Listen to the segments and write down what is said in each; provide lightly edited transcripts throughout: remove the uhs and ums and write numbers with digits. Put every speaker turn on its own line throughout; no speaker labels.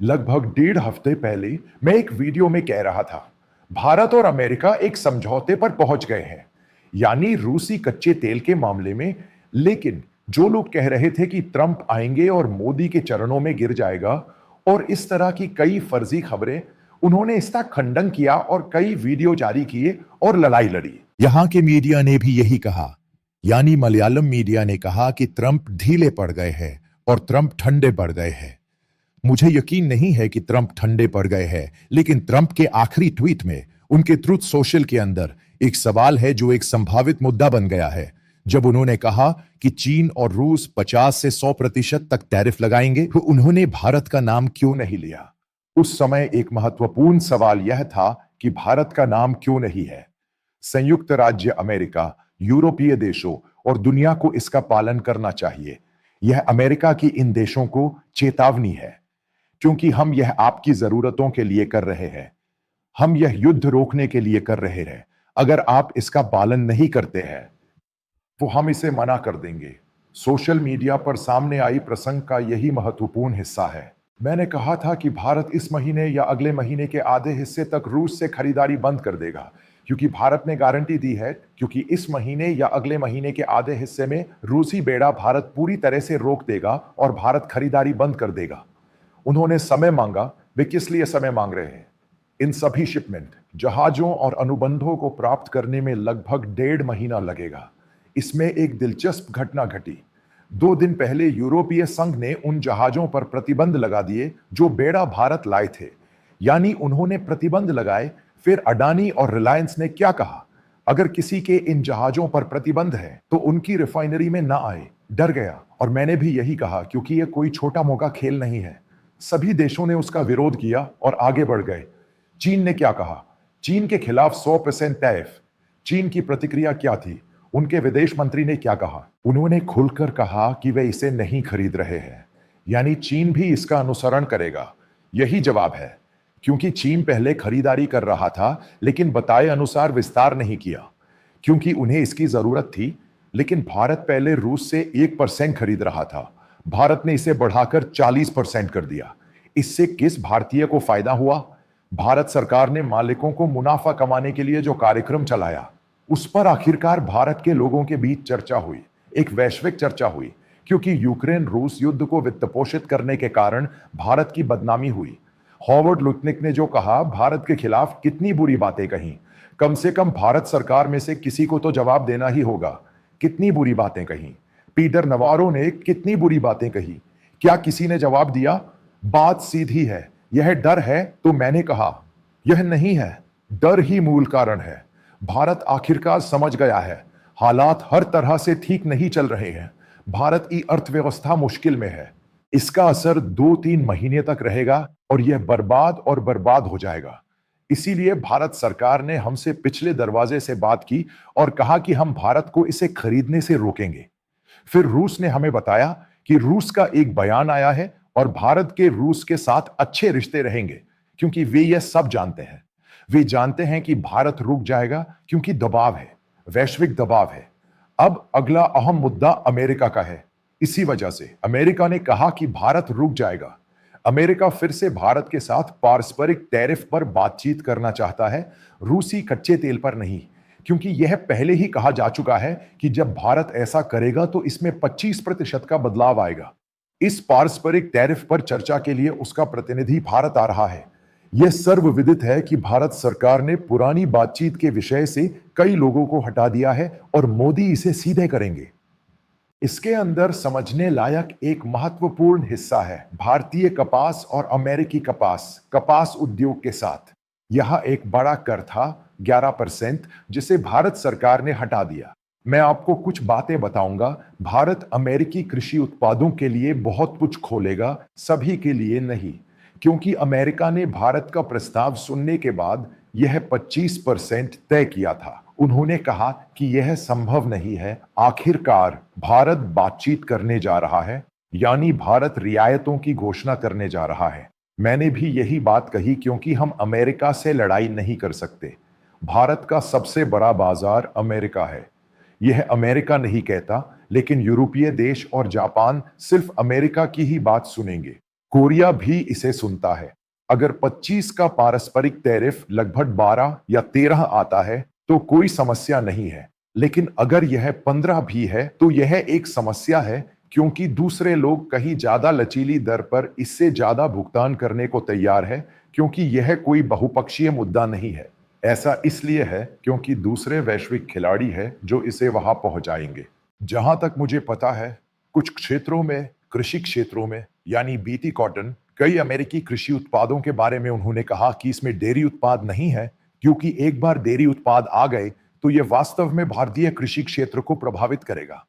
लगभग 1.5 हफ्ते पहले मैं एक वीडियो में कह रहा था, भारत और अमेरिका एक समझौते पर पहुंच गए हैं, यानी रूसी कच्चे तेल के मामले में। लेकिन जो लोग कह रहे थे कि ट्रंप आएंगे और मोदी के चरणों में गिर जाएगा, और इस तरह की कई फर्जी खबरें, उन्होंने इसका खंडन किया और कई वीडियो जारी किए और लड़ाई लड़ी।
यहां के मीडिया ने भी यही कहा, यानी मलयालम मीडिया ने कहा कि ट्रंप ढीले पड़ गए हैं और ट्रंप ठंडे पड़ गए हैं। मुझे यकीन नहीं है कि ट्रंप ठंडे पड़ गए हैं, लेकिन ट्रंप के आखिरी ट्वीट में उनके ट्रूथ सोशल के अंदर एक सवाल है जो एक संभावित मुद्दा बन गया है। जब उन्होंने कहा कि चीन और रूस 50 से 100% तक टैरिफ लगाएंगे, तो उन्होंने भारत का नाम क्यों नहीं लिया?
उस समय एक महत्वपूर्ण सवाल यह था कि भारत का नाम क्यों नहीं है। संयुक्त राज्य अमेरिका, यूरोपीय देशों और दुनिया को इसका पालन करना चाहिए। यह अमेरिका की इन देशों को चेतावनी है, क्योंकि हम यह आपकी जरूरतों के लिए कर रहे हैं। हम यह युद्ध रोकने के लिए कर रहे हैं। अगर आप इसका पालन नहीं करते हैं तो हम इसे मना कर देंगे। सोशल मीडिया पर सामने आई प्रसंग का यही महत्वपूर्ण हिस्सा है। मैंने कहा था कि भारत इस महीने या अगले महीने के आधे हिस्से तक रूस से खरीदारी बंद कर देगा, क्योंकि भारत ने गारंटी दी है, क्योंकि इस महीने या अगले महीने के आधे हिस्से में रूसी बेड़ा भारत पूरी तरह से रोक देगा और भारत खरीदारी बंद कर देगा। उन्होंने समय मांगा। वे किस लिए समय मांग रहे हैं? इन सभी शिपमेंट, जहाजों और अनुबंधों को प्राप्त करने में लगभग 1.5 महीना लगेगा। इसमें एक दिलचस्प घटना घटी। 2 दिन पहले यूरोपीय संघ ने उन जहाजों पर प्रतिबंध लगा दिए जो बेड़ा भारत लाए थे, यानी उन्होंने प्रतिबंध लगाए। फिर अडानी और रिलायंस ने क्या कहा? अगर किसी के इन जहाजों पर प्रतिबंध है तो उनकी रिफाइनरी में ना आए। डर गया, और मैंने भी यही कहा, क्योंकि यह कोई छोटा मोटा खेल नहीं है। सभी देशों ने उसका विरोध किया और आगे बढ़ गए। चीन ने क्या कहा? चीन के खिलाफ 100% टैरिफ। चीन की प्रतिक्रिया क्या थी? उनके विदेश मंत्री ने क्या कहा? उन्होंने खुलकर कहा कि वे इसे नहीं खरीद रहे हैं, यानी चीन भी इसका अनुसरण करेगा। यही जवाब है, क्योंकि चीन पहले खरीदारी कर रहा था लेकिन बताए अनुसार विस्तार नहीं किया, क्योंकि उन्हें इसकी जरूरत थी। लेकिन भारत पहले रूस से 1% खरीद रहा था। भारत ने इसे बढ़ाकर 40% कर दिया। इससे किस भारतीय को फायदा हुआ? भारत सरकार ने मालिकों को मुनाफा कमाने के लिए जो कार्यक्रम चलाया, उस पर आखिरकार भारत के लोगों के बीच चर्चा हुई, एक वैश्विक चर्चा हुई, क्योंकि यूक्रेन रूस युद्ध को वित्तपोषित करने के कारण भारत की बदनामी हुई। हॉवर्ड लुटनिक ने जो कहा, भारत के खिलाफ कितनी बुरी बातें कही, कम से कम भारत सरकार में से किसी को तो जवाब देना ही होगा। कितनी बुरी बातें कही? पीटर नवारो ने कितनी बुरी बातें कही? क्या किसी ने जवाब दिया? बात सीधी है, यह डर है। तो मैंने कहा, यह नहीं है, डर ही मूल कारण है। भारत आखिरकार समझ गया है, हालात हर तरह से ठीक नहीं चल रहे हैं। भारत की अर्थव्यवस्था मुश्किल में है। इसका असर 2-3 महीने तक रहेगा और यह बर्बाद और बर्बाद हो जाएगा। इसीलिए भारत सरकार ने हमसे पिछले दरवाजे से बात की और कहा कि हम भारत को इसे खरीदने से रोकेंगे। फिर रूस ने हमें बताया कि रूस का एक बयान आया है और भारत के रूस के साथ अच्छे रिश्ते रहेंगे, क्योंकि वे यह सब जानते हैं। वे जानते हैं कि भारत रुक जाएगा, क्योंकि दबाव है, वैश्विक दबाव है। अब अगला अहम मुद्दा अमेरिका का है। इसी वजह से अमेरिका ने कहा कि भारत रुक जाएगा। अमेरिका फिर से भारत के साथ पारस्परिक टैरिफ पर बातचीत करना चाहता है, रूसी कच्चे तेल पर नहीं, क्योंकि यह पहले ही कहा जा चुका है कि जब भारत ऐसा करेगा तो इसमें 25% का बदलाव आएगा। इस पारस्परिक टैरिफ पर चर्चा के लिए उसका प्रतिनिधि भारत आ रहा है। यह सर्वविदित है कि भारत सरकार ने पुरानी बातचीत के विषय से कई लोगों को हटा दिया है और मोदी इसे सीधे करेंगे। इसके अंदर समझने लायक एक महत्वपूर्ण हिस्सा है भारतीय कपास और अमेरिकी कपास उद्योग के साथ। यह एक बड़ा कर था, 11%, जिसे भारत सरकार ने हटा दिया। मैं आपको कुछ बातें बताऊंगा। भारत अमेरिकी कृषि उत्पादों के लिए बहुत कुछ खोलेगा, सभी के लिए नहीं, क्योंकि अमेरिका ने भारत का प्रस्ताव सुनने के बाद यह 25% तय किया था। उन्होंने कहा कि यह संभव नहीं है। आखिरकार भारत बातचीत करने जा रहा है, यानी भारत रियायतों की घोषणा करने जा रहा है। मैंने भी यही बात कही, क्योंकि हम अमेरिका से लड़ाई नहीं कर सकते। भारत का सबसे बड़ा बाजार अमेरिका है। यह अमेरिका नहीं कहता, लेकिन यूरोपीय देश और जापान सिर्फ अमेरिका की ही बात सुनेंगे। कोरिया भी इसे सुनता है। अगर 25 का पारस्परिक टैरिफ लगभग 12 या 13 आता है तो कोई समस्या नहीं है, लेकिन अगर यह 15 भी है तो यह एक समस्या है, क्योंकि दूसरे लोग कहीं ज्यादा लचीली दर पर इससे ज्यादा भुगतान करने को तैयार है, क्योंकि यह कोई बहुपक्षीय मुद्दा नहीं है। ऐसा इसलिए है क्योंकि दूसरे वैश्विक खिलाड़ी हैं जो इसे वहां पहुंचाएंगे। जहां तक मुझे पता है, कुछ क्षेत्रों में, कृषि क्षेत्रों में, यानी बीटी कॉटन, कई अमेरिकी कृषि उत्पादों के बारे में उन्होंने कहा कि इसमें डेयरी उत्पाद नहीं है, क्योंकि एक बार डेयरी उत्पाद आ गए तो यह वास्तव में भारतीय कृषि क्षेत्र को प्रभावित करेगा।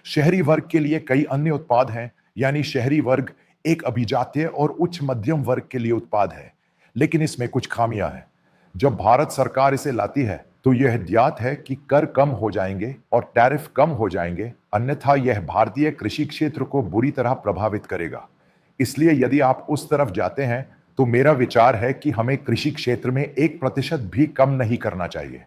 शहरी वर्ग के लिए कई अन्य उत्पाद हैं, यानी शहरी वर्ग एक अभिजातीय और उच्च मध्यम वर्ग के लिए उत्पाद है, लेकिन इसमें कुछ खामियां हैं। जब भारत सरकार इसे लाती है तो यह ज्ञात है कि कर कम हो जाएंगे और टैरिफ कम हो जाएंगे, अन्यथा यह भारतीय कृषि क्षेत्र को बुरी तरह प्रभावित करेगा। इसलिए यदि आप उस तरफ जाते हैं तो मेरा विचार है कि हमें कृषि क्षेत्र में 1% भी कम नहीं करना चाहिए,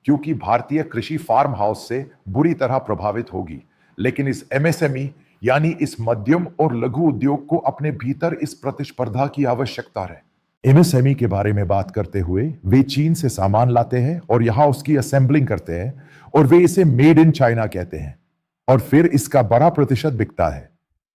क्योंकि भारतीय कृषि फार्म हाउस से बुरी तरह प्रभावित होगी। लेकिन इस एमएसएमई यानी इस मध्यम और लघु उद्योग को अपने भीतर इस प्रतिस्पर्धा की आवश्यकता है। एमएसएमई के बारे में बात करते हुए, वे चीन से सामान लाते हैं और यहां उसकी असेंबलिंग करते हैं और वे इसे मेड इन चाइना कहते हैं, और फिर इसका बड़ा प्रतिशत बिकता है।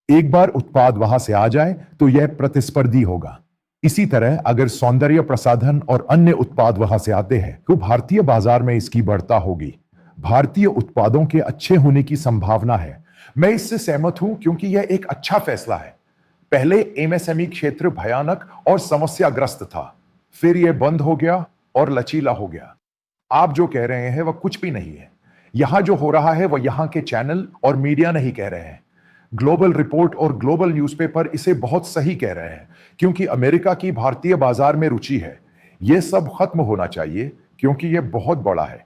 एक बार उत्पाद वहां से आ जाए तो यह प्रतिस्पर्धी होगा। इसी तरह अगर सौंदर्य प्रसाधन और अन्य उत्पाद वहां से आते हैं तो भारतीय बाजार में इसकी बढ़ता होगी। भारतीय उत्पादों के अच्छे होने की संभावना है। मैं इससे सहमत हूं, क्योंकि यह एक अच्छा फैसला है। पहले एमएसएमई क्षेत्र भयानक और समस्याग्रस्त था, फिर यह बंद हो गया और लचीला हो गया। आप जो कह रहे हैं वह कुछ भी नहीं है। यहां जो हो रहा है वह यहां के चैनल और मीडिया नहीं कह रहे हैं। ग्लोबल रिपोर्ट और ग्लोबल न्यूज़पेपर इसे बहुत सही कह रहे हैं, क्योंकि अमेरिका की भारतीय बाजार में रुचि है। यह सब खत्म होना चाहिए, क्योंकि यह बहुत बड़ा है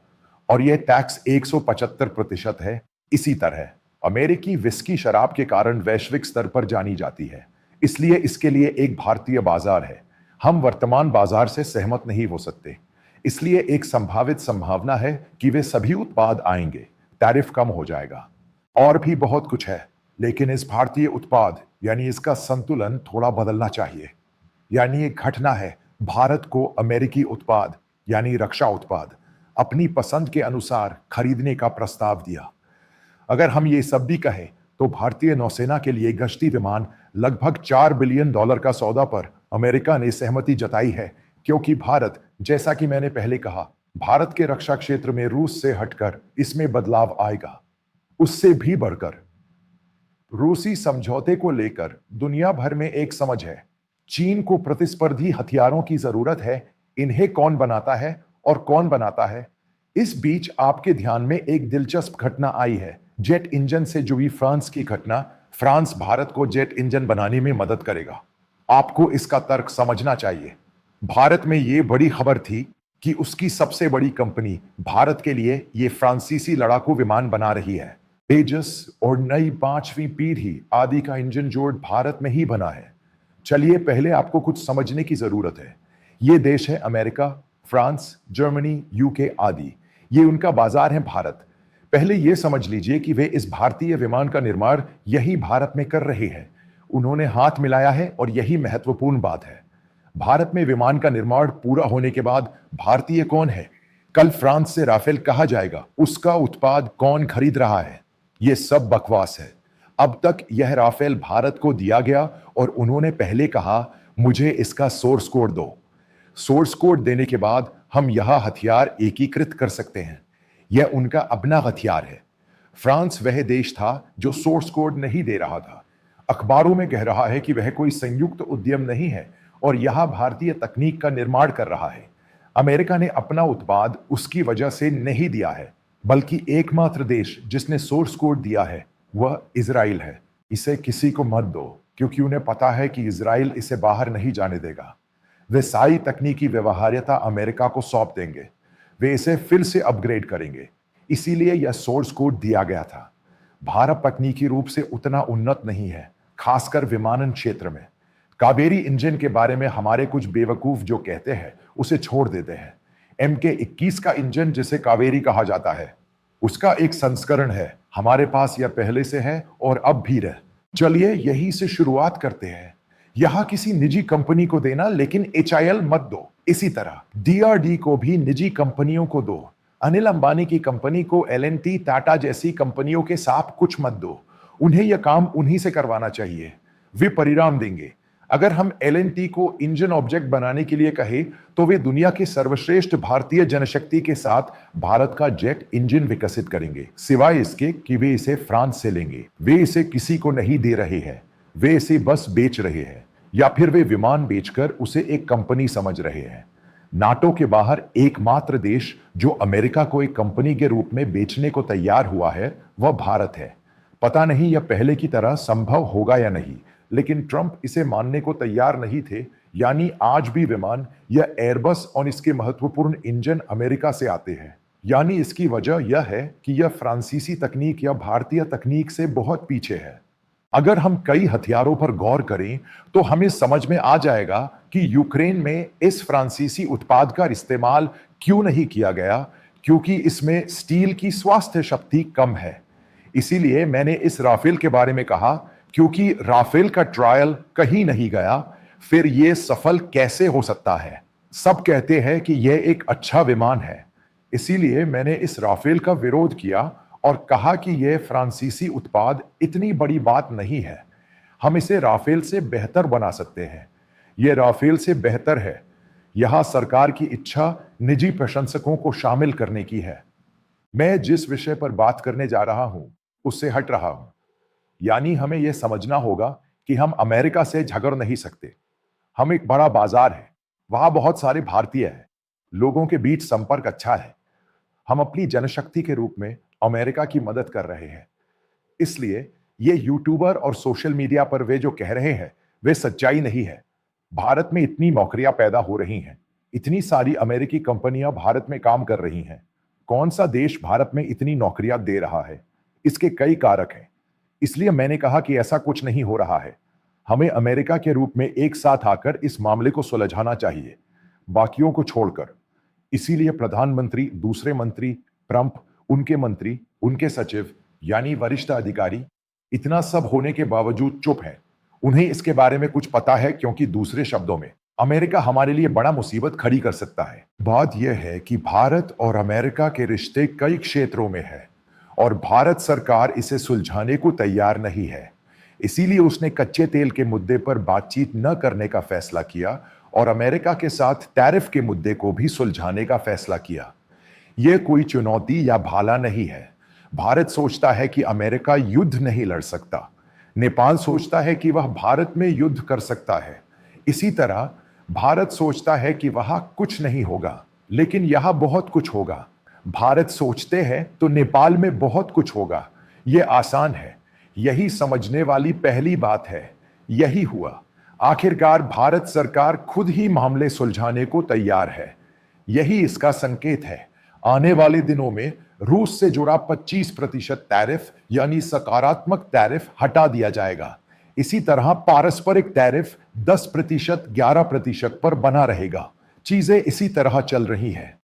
और यह टैक्स 175% है। इसी तरह अमेरिकी विस्की शराब के कारण वैश्विक स्तर पर जानी जाती है, इसलिए इसके लिए एक भारतीय बाजार है। हम वर्तमान बाजार से सहमत नहीं हो सकते, इसलिए एक संभावित संभावना है कि वे सभी उत्पाद आएंगे, टैरिफ कम हो जाएगा। और भी बहुत कुछ है, लेकिन इस भारतीय उत्पाद यानी इसका संतुलन थोड़ा बदलना चाहिए। यानी एक घटना है, भारत को अमेरिकी उत्पाद यानी रक्षा उत्पाद अपनी पसंद के अनुसार खरीदने का प्रस्ताव दिया। अगर हम ये सब भी कहें तो भारतीय नौसेना के लिए गश्ती विमान लगभग $4 बिलियन का सौदा पर अमेरिका ने सहमति जताई है, क्योंकि भारत, जैसा कि मैंने पहले कहा, भारत के रक्षा क्षेत्र में रूस से हटकर इसमें बदलाव आएगा। उससे भी बढ़कर रूसी समझौते को लेकर दुनिया भर में एक समझ है। चीन को प्रतिस्पर्धी हथियारों की जरूरत है, इन्हें कौन बनाता है और कौन बनाता है। इस बीच आपके ध्यान में एक दिलचस्प घटना आई है, जेट इंजन से जुड़ी फ्रांस की घटना। फ्रांस भारत को जेट इंजन बनाने में मदद करेगा। आपको इसका तर्क समझना चाहिए। भारत में यह बड़ी खबर थी कि उसकी सबसे बड़ी कंपनी भारत के लिए ये फ्रांसीसी लड़ाकू विमान बना रही है। तेजस और नई 5वीं पीढ़ी आदि का इंजन जोड़ भारत में ही बना है। चलिए पहले आपको कुछ समझने की जरूरत है। ये देश है अमेरिका, फ्रांस, जर्मनी, यूके आदि। ये उनका बाजार है भारत। पहले ये समझ लीजिए कि वे इस भारतीय विमान का निर्माण यही भारत में कर रहे हैं। उन्होंने हाथ मिलाया है और यही महत्वपूर्ण बात है। भारत में विमान का निर्माण पूरा होने के बाद भारतीय कौन है? कल फ्रांस से राफेल कहा जाएगा, उसका उत्पाद कौन खरीद रहा है? यह सब बकवास है। अब तक यह राफेल भारत को दिया गया और उन्होंने पहले कहा, मुझे इसका सोर्स कोड दो। सोर्स कोड देने के बाद हम यह हथियार एकीकृत कर सकते हैं। यह उनका अपना हथियार है। फ्रांस वह देश था जो सोर्स कोड नहीं दे रहा था। अखबारों में कह रहा है कि वह कोई संयुक्त उद्यम नहीं है और यह भारतीय तकनीक का निर्माण कर रहा है। अमेरिका ने अपना उत्पाद उसकी वजह से नहीं दिया है, बल्कि एकमात्र देश जिसने सोर्स कोड दिया है वह इजराइल है। इसे किसी को मत दो, क्योंकि उन्हें पता है कि इजराइल इसे बाहर नहीं जाने देगा। वे सारी तकनीकी व्यवहार्यता अमेरिका को सौंप देंगे। वे इसे फिर से अपग्रेड करेंगे। इसीलिए यह सोर्स कोड दिया गया था। भारत तकनीकी रूप से उतना उन्नत नहीं है, खासकर विमानन क्षेत्र में। कावेरी इंजन के बारे में हमारे कुछ बेवकूफ जो कहते हैं उसे छोड़ देते हैं। MK-21 का इंजन, जिसे कावेरी कहा जाता है, उसका एक संस्करण है। हमारे पास यह पहले से है और अब भी रहे। चलिए यही से शुरुआत करते हैं। यहां किसी निजी कंपनी को देना, लेकिन HIL मत दो। इसी तरह DRD को भी निजी कंपनियों को दो। अनिल अंबानी की कंपनी को L&T, टाटा जैसी कंपनियों के साथ कुछ मत दो। उन्हें यह काम उन्हीं से करवाना चाहिए, वे परिणाम देंगे। अगर हम L&T को इंजन ऑब्जेक्ट बनाने के लिए कहें तो वे दुनिया के सर्वश्रेष्ठ भारतीय जनशक्ति के साथ भारत का जेट इंजन विकसित करेंगे, सिवाय इसके कि वे इसे फ्रांस से लेंगे। वे इसे किसी को नहीं दे रहे हैं, वे इसे बस बेच रहे हैं, या फिर वे विमान बेचकर उसे एक कंपनी समझ रहे हैं। नाटो के बाहर एकमात्र देश जो अमेरिका को एक कंपनी के रूप में बेचने को तैयार हुआ है वह भारत है। पता नहीं यह पहले की तरह संभव होगा या नहीं, लेकिन ट्रंप इसे मानने को तैयार नहीं थे। यानी आज भी विमान या एयरबस और इसके महत्वपूर्ण इंजन अमेरिका से आते हैं। यानी इसकी वजह यह है कि यह फ्रांसीसी तकनीक या भारतीय तकनीक से बहुत पीछे है। अगर हम कई हथियारों पर गौर करें तो हमें समझ में आ जाएगा कि यूक्रेन में इस फ्रांसीसी उत्पाद का इस्तेमाल क्यों नहीं किया गया, क्योंकि इसमें स्टील की स्वास्थ्य शक्ति कम है। इसीलिए मैंने इस राफेल के बारे में कहा, क्योंकि राफेल का ट्रायल कहीं नहीं गया, फिर यह सफल कैसे हो सकता है? सब कहते हैं कि यह एक अच्छा विमान है, इसीलिए मैंने इस राफेल का विरोध किया और कहा कि यह फ्रांसीसी उत्पाद इतनी बड़ी बात नहीं है, हम इसे राफेल से बेहतर बना सकते हैं। यह राफेल से बेहतर है। यहां सरकार की इच्छा निजी प्रशंसकों को शामिल करने की है। मैं जिस विषय पर बात करने जा रहा हूं उससे हट रहा हूं। यानी हमें यह समझना होगा कि हम अमेरिका से झगड़ नहीं सकते। हम एक बड़ा बाजार है, वहां बहुत सारे भारतीय हैं, लोगों के बीच संपर्क अच्छा है। हम अपनी जनशक्ति के रूप में अमेरिका की मदद कर रहे हैं। इसलिए ये यूट्यूबर और सोशल मीडिया पर वे जो कह रहे हैं वे सच्चाई नहीं है। भारत में इतनी नौकरियां पैदा हो रही हैं, इतनी सारी अमेरिकी कंपनियां भारत में काम कर रही हैं। कौन सा देश भारत में इतनी नौकरियां दे रहा है? इसके कई कारक हैं। इसलिए मैंने कहा कि ऐसा कुछ नहीं हो रहा है। हमें अमेरिका के रूप में एक साथ आकर इस मामले को सुलझाना चाहिए, बाकियों को छोड़कर। इसीलिए प्रधानमंत्री, दूसरे मंत्री, ट्रंप, उनके मंत्री, उनके सचिव यानी वरिष्ठ अधिकारी इतना सब होने के बावजूद चुप हैं। उन्हें इसके बारे में कुछ पता है, क्योंकि दूसरे शब्दों में अमेरिका हमारे लिए बड़ा मुसीबत खड़ी कर सकता है। बात यह है कि भारत और अमेरिका के रिश्ते कई क्षेत्रों में है और भारत सरकार इसे सुलझाने को तैयार नहीं है। इसीलिए उसने कच्चे तेल के मुद्दे पर बातचीत न करने का फैसला किया और अमेरिका के साथ टैरिफ के मुद्दे को भी सुलझाने का फैसला किया। यह कोई चुनौती या भाला नहीं है। भारत सोचता है कि अमेरिका युद्ध नहीं लड़ सकता। नेपाल सोचता है कि वह भारत में युद्ध कर सकता है। इसी तरह भारत सोचता है कि वहां कुछ नहीं होगा, लेकिन यहां बहुत कुछ होगा। भारत सोचते हैं तो नेपाल में बहुत कुछ होगा। यह आसान है। यही समझने वाली पहली बात है। यही हुआ। आखिरकार भारत सरकार खुद ही मामले सुलझाने को तैयार है। यही इसका संकेत है। आने वाले दिनों में रूस से जुड़ा 25% टैरिफ यानी सकारात्मक टैरिफ हटा दिया जाएगा। इसी तरह पारस्परिक टैरिफ 10%, 11% पर बना रहेगा। चीजें इसी तरह चल रही हैं।